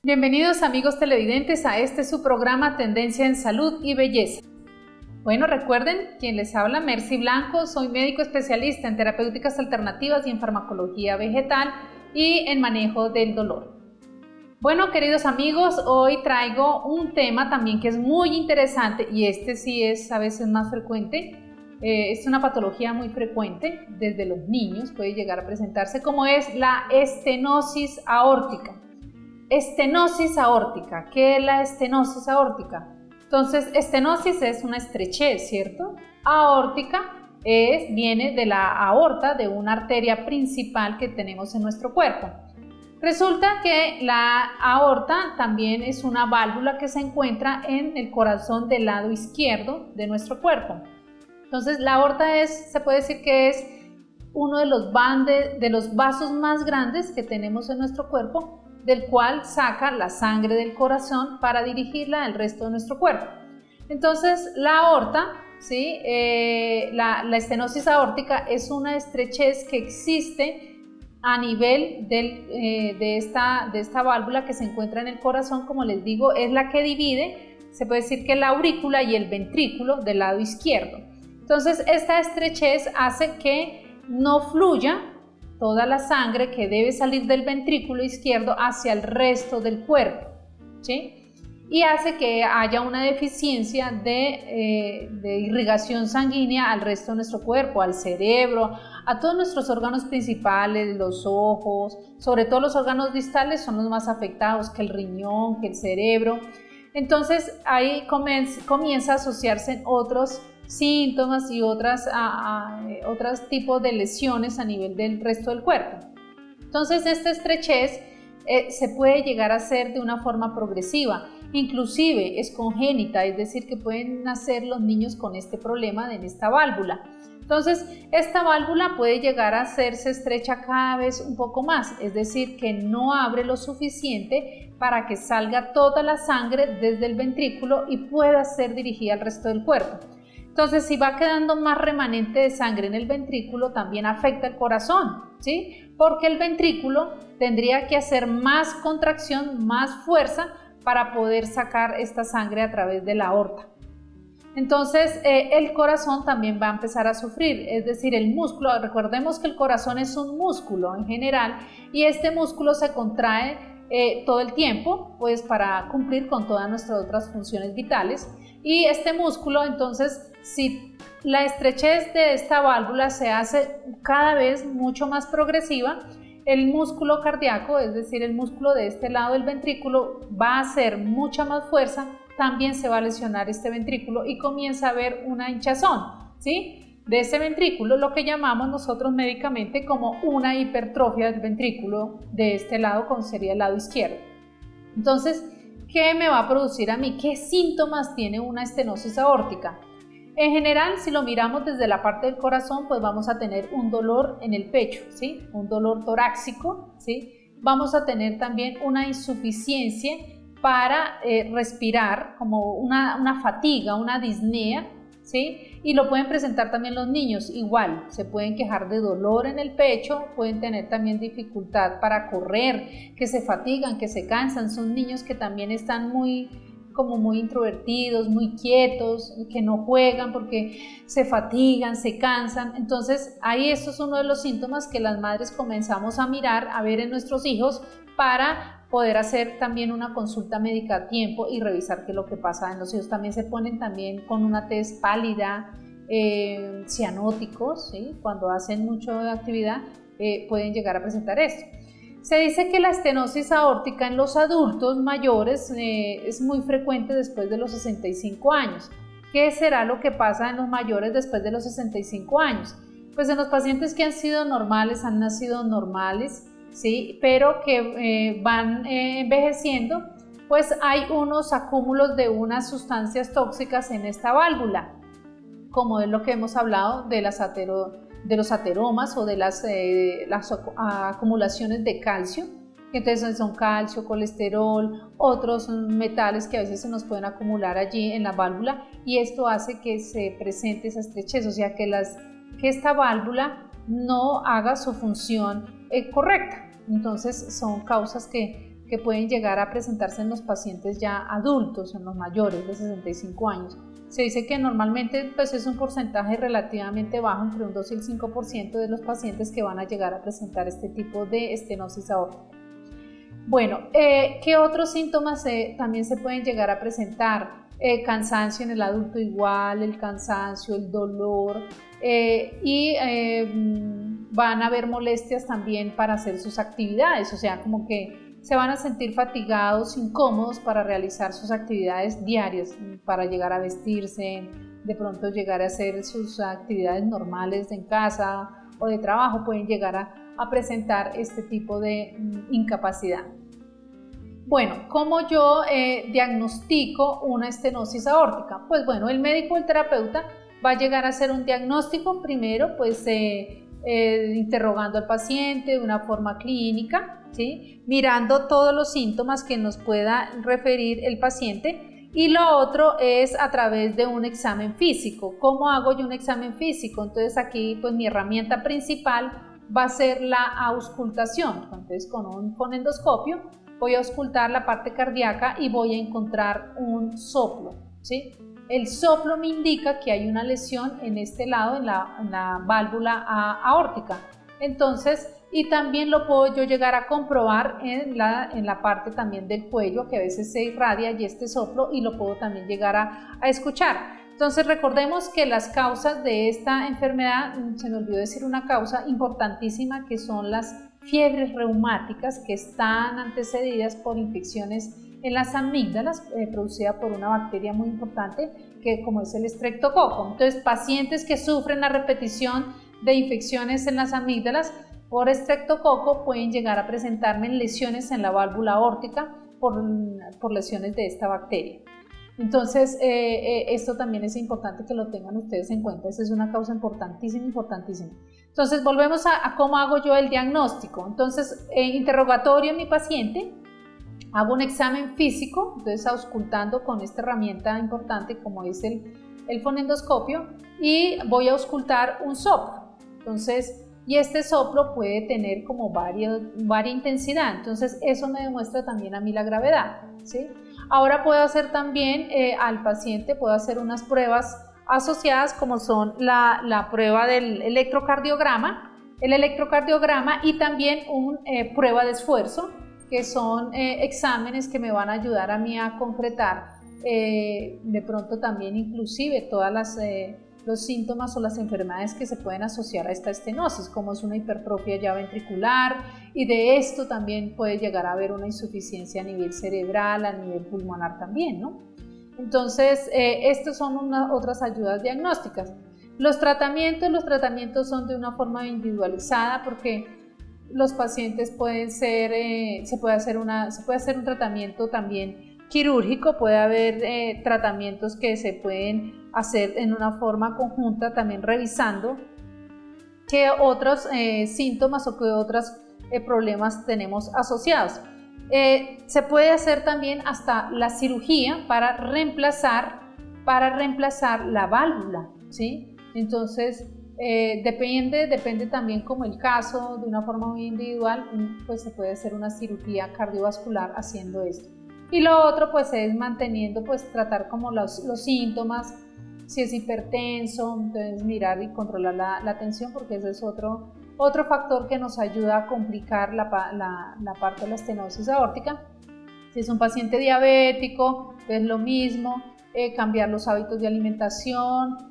Bienvenidos amigos televidentes a este su programa Tendencia en Salud y Belleza. Bueno, recuerden, quien les habla, Mercy Blanco, soy médico especialista en terapéuticas alternativas y en farmacología vegetal y en manejo del dolor. Bueno, queridos amigos, hoy traigo un tema también que es muy interesante y este sí es a veces más frecuente. Es una patología muy frecuente, desde los niños puede llegar a presentarse, como es la estenosis aórtica. Estenosis aórtica. ¿Qué es la estenosis aórtica? Entonces, estenosis es una estrechez, ¿cierto? Aórtica viene de la aorta, de una arteria principal que tenemos en nuestro cuerpo. Resulta que la aorta también es una válvula que se encuentra en el corazón del lado izquierdo de nuestro cuerpo. Entonces, la aorta se puede decir que es uno de los vasos más grandes que tenemos en nuestro cuerpo, del cual saca la sangre del corazón para dirigirla al resto de nuestro cuerpo. Entonces, la aorta, ¿sí? La estenosis aórtica es una estrechez que existe a nivel de esta válvula que se encuentra en el corazón, como les digo, es la que divide, se puede decir que la aurícula y el ventrículo del lado izquierdo. Entonces, esta estrechez hace que no fluya toda la sangre que debe salir del ventrículo izquierdo hacia el resto del cuerpo, ¿sí? Y hace que haya una deficiencia de irrigación sanguínea al resto de nuestro cuerpo, al cerebro, a todos nuestros órganos principales, los ojos, sobre todo los órganos distales son los más afectados, que el riñón, que el cerebro. Entonces ahí comienza a asociarse otros síntomas y otros tipos de lesiones a nivel del resto del cuerpo. Entonces esta estrechez se puede llegar a hacer de una forma progresiva, inclusive es congénita, es decir que pueden nacer los niños con este problema en esta válvula. Entonces esta válvula puede llegar a hacerse estrecha cada vez un poco más, es decir que no abre lo suficiente para que salga toda la sangre desde el ventrículo y pueda ser dirigida al resto del cuerpo. Entonces, si va quedando más remanente de sangre en el ventrículo, también afecta el corazón, ¿sí? Porque el ventrículo tendría que hacer más contracción, más fuerza para poder sacar esta sangre a través de la aorta. Entonces, el corazón también va a empezar a sufrir, es decir, el músculo, recordemos que el corazón es un músculo en general y este músculo se contrae todo el tiempo, pues para cumplir con todas nuestras otras funciones vitales. Y este músculo, entonces, si la estrechez de esta válvula se hace cada vez mucho más progresiva, el músculo cardíaco, es decir, el músculo de este lado del ventrículo, va a hacer mucha más fuerza, también se va a lesionar este ventrículo y comienza a haber una hinchazón, ¿sí? De ese ventrículo, lo que llamamos nosotros médicamente como una hipertrofia del ventrículo de este lado, como sería el lado izquierdo. Entonces, ¿qué me va a producir a mí? ¿Qué síntomas tiene una estenosis aórtica? En general, si lo miramos desde la parte del corazón, pues vamos a tener un dolor en el pecho, ¿sí? Un dolor torácico, ¿sí? Vamos a tener también una insuficiencia para respirar, como una fatiga, una disnea, ¿sí? Y lo pueden presentar también los niños, igual, se pueden quejar de dolor en el pecho, pueden tener también dificultad para correr, que se fatigan, que se cansan, son niños que también están muy introvertidos, muy quietos, que no juegan porque se fatigan, se cansan. Entonces ahí esto es uno de los síntomas que las madres comenzamos a mirar, a ver en nuestros hijos para poder hacer también una consulta médica a tiempo y revisar qué es lo que pasa en los hijos. También se ponen también con una tez pálida, cianóticos, ¿sí? Cuando hacen mucha actividad pueden llegar a presentar esto. Se dice que la estenosis aórtica en los adultos mayores es muy frecuente después de los 65 años. ¿Qué será lo que pasa en los mayores después de los 65 años? Pues en los pacientes que han sido normales, han nacido normales, ¿sí? Pero que van envejeciendo, pues hay unos acúmulos de unas sustancias tóxicas en esta válvula, como es lo que hemos hablado de los ateromas o de las acumulaciones de calcio. Entonces son calcio, colesterol, otros metales que a veces se nos pueden acumular allí en la válvula y esto hace que se presente esa estrechez, o sea que esta válvula no haga su función correcta. Entonces son causas que que pueden llegar a presentarse en los pacientes ya adultos, en los mayores de 65 años. Se dice que normalmente pues, es un porcentaje relativamente bajo, entre un 2 y el 5% de los pacientes que van a llegar a presentar este tipo de estenosis aórtica. Bueno, ¿qué otros síntomas también se pueden llegar a presentar? Cansancio en el adulto igual, el cansancio, el dolor y van a haber molestias también para hacer sus actividades, o sea, como que se van a sentir fatigados, incómodos para realizar sus actividades diarias, para llegar a vestirse, de pronto llegar a hacer sus actividades normales en casa o de trabajo, pueden llegar a presentar este tipo de incapacidad. Bueno, ¿cómo yo diagnostico una estenosis aórtica? Pues bueno, el médico o el terapeuta va a llegar a hacer un diagnóstico primero, pues interrogando al paciente de una forma clínica, ¿sí? Mirando todos los síntomas que nos pueda referir el paciente, y lo otro es a través de un examen físico. ¿Cómo hago yo un examen físico? Entonces aquí pues mi herramienta principal va a ser la auscultación. Entonces con un fonendoscopio voy a auscultar la parte cardíaca y voy a encontrar un soplo, ¿sí? El soplo me indica que hay una lesión en este lado, en la válvula aórtica. Entonces, y también lo puedo yo llegar a comprobar en la parte también del cuello, que a veces se irradia y este soplo, y lo puedo también llegar a escuchar. Entonces recordemos que las causas de esta enfermedad, se me olvidó decir una causa importantísima, que son las fiebres reumáticas, que están antecedidas por infecciones en las amígdalas, producida por una bacteria muy importante, que como es el estreptococo. Entonces, pacientes que sufren la repetición de infecciones en las amígdalas por estreptococo pueden llegar a presentarme lesiones en la válvula aórtica por lesiones de esta bacteria. Entonces, esto también es importante que lo tengan ustedes en cuenta. Esa es una causa importantísima, importantísima. Entonces, volvemos a cómo hago yo el diagnóstico. Entonces, interrogatorio a mi paciente, hago un examen físico, entonces auscultando con esta herramienta importante como es el fonendoscopio, y voy a auscultar un soplo. Entonces, y este soplo puede tener como varia intensidad, entonces eso me demuestra también a mí la gravedad, ¿sí? Ahora puedo hacer también al paciente, puedo hacer unas pruebas asociadas como son la prueba del electrocardiograma, y también una prueba de esfuerzo, que son exámenes que me van a ayudar a mí a concretar de pronto también inclusive todas los síntomas o las enfermedades que se pueden asociar a esta estenosis, como es una hipertrofia ya ventricular, y de esto también puede llegar a haber una insuficiencia a nivel cerebral, a nivel pulmonar también, ¿no? Entonces, estas son otras ayudas diagnósticas. Los tratamientos son de una forma individualizada, porque los pacientes pueden ser, se puede hacer un tratamiento también quirúrgico, puede haber tratamientos que se pueden hacer en una forma conjunta, también revisando qué otros síntomas o qué otros problemas tenemos asociados. Se puede hacer también hasta la cirugía para reemplazar la válvula, ¿sí? Entonces, depende también como el caso, de una forma muy individual, pues se puede hacer una cirugía cardiovascular haciendo esto. Y lo otro pues es manteniendo, pues tratar como los síntomas, si es hipertenso, entonces mirar y controlar la tensión, porque ese es otro factor que nos ayuda a complicar la parte de la estenosis aórtica. Si es un paciente diabético, es lo mismo, cambiar los hábitos de alimentación,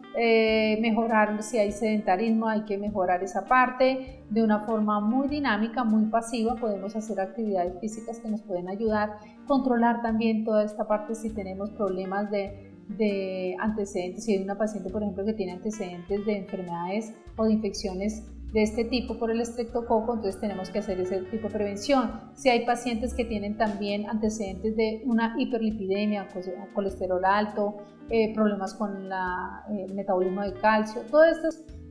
mejorar, si hay sedentarismo hay que mejorar esa parte de una forma muy dinámica, muy pasiva. Podemos hacer actividades físicas que nos pueden ayudar, controlar también toda esta parte si tenemos problemas de antecedentes, si hay una paciente por ejemplo que tiene antecedentes de enfermedades o de infecciones de este tipo por el estreptococo, entonces tenemos que hacer ese tipo de prevención. Si hay pacientes que tienen también antecedentes de una hiperlipidemia, colesterol alto, problemas con el metabolismo de calcio, todos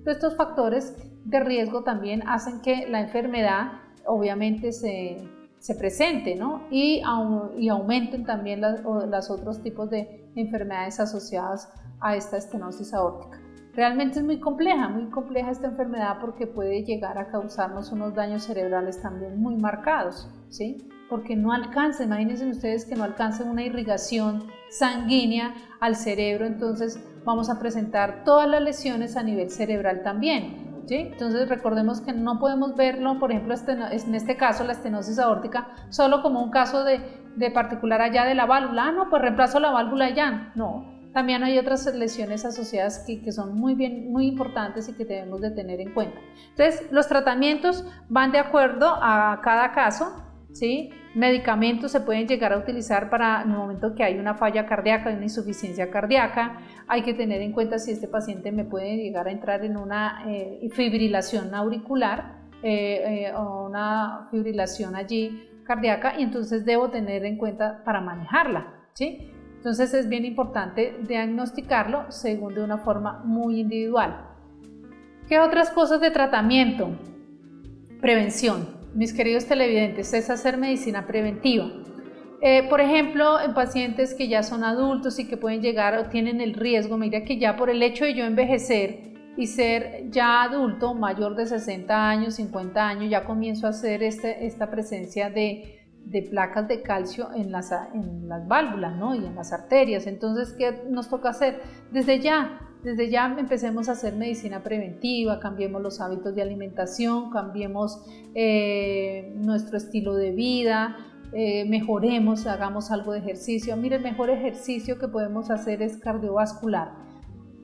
estos factores de riesgo también hacen que la enfermedad obviamente se presente, ¿no? y aumenten también los otros tipos de enfermedades asociadas a esta estenosis aórtica. Realmente es muy compleja esta enfermedad, porque puede llegar a causarnos unos daños cerebrales también muy marcados, ¿sí? porque no alcanza, imagínense ustedes que no alcanza una irrigación sanguínea al cerebro, entonces vamos a presentar todas las lesiones a nivel cerebral también, ¿sí? Entonces recordemos que no podemos verlo, por ejemplo, en este caso la estenosis aórtica, solo como un caso de particular allá de la válvula, no, pues reemplazo la válvula ya, no. También hay otras lesiones asociadas que son muy importantes y que debemos de tener en cuenta. Entonces, los tratamientos van de acuerdo a cada caso, ¿sí? Medicamentos se pueden llegar a utilizar para en el momento que hay una falla cardíaca, una insuficiencia cardíaca. Hay que tener en cuenta si este paciente me puede llegar a entrar en una fibrilación auricular o una fibrilación allí cardíaca, y entonces debo tener en cuenta para manejarla, ¿sí? Entonces es bien importante diagnosticarlo según de una forma muy individual. ¿Qué otras cosas de tratamiento? Prevención, mis queridos televidentes, es hacer medicina preventiva. Por ejemplo, en pacientes que ya son adultos y que pueden llegar o tienen el riesgo, mira que ya por el hecho de yo envejecer y ser ya adulto, mayor de 60 años, 50 años, ya comienzo a hacer esta presencia de placas de calcio en las válvulas, ¿no? Y en las arterias. Entonces, ¿qué nos toca hacer? Desde ya empecemos a hacer medicina preventiva, cambiemos los hábitos de alimentación, cambiemos nuestro estilo de vida, mejoremos, hagamos algo de ejercicio. Mire, el mejor ejercicio que podemos hacer es cardiovascular.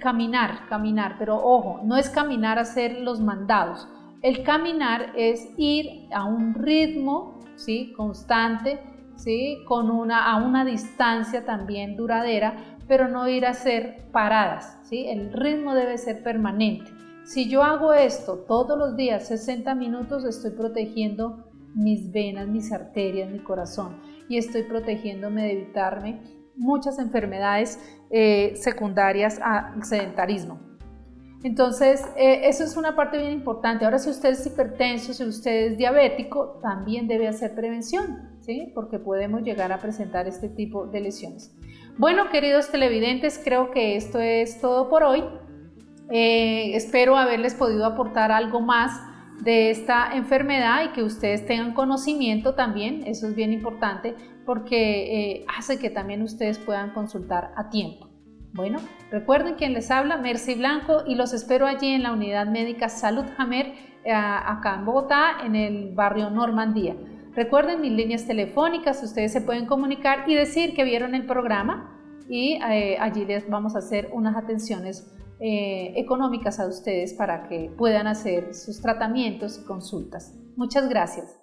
Caminar, pero ojo, no es caminar a hacer los mandados. El caminar es ir a un ritmo, ¿sí? Constante, ¿sí? A una distancia también duradera, pero no ir a hacer paradas, ¿sí? El ritmo debe ser permanente. Si yo hago esto todos los días, 60 minutos, estoy protegiendo mis venas, mis arterias, mi corazón, y estoy protegiéndome de evitarme muchas enfermedades secundarias al sedentarismo. Entonces, eso es una parte bien importante. Ahora, si usted es hipertenso, si usted es diabético, también debe hacer prevención, ¿sí? Porque podemos llegar a presentar este tipo de lesiones. Bueno, queridos televidentes, creo que esto es todo por hoy. Espero haberles podido aportar algo más de esta enfermedad y que ustedes tengan conocimiento también. Eso es bien importante porque hace que también ustedes puedan consultar a tiempo. Bueno, recuerden quien les habla, Mercy Blanco, y los espero allí en la Unidad Médica Salud Hamer, acá en Bogotá, en el barrio Normandía. Recuerden mis líneas telefónicas, ustedes se pueden comunicar y decir que vieron el programa, y allí les vamos a hacer unas atenciones económicas a ustedes para que puedan hacer sus tratamientos y consultas. Muchas gracias.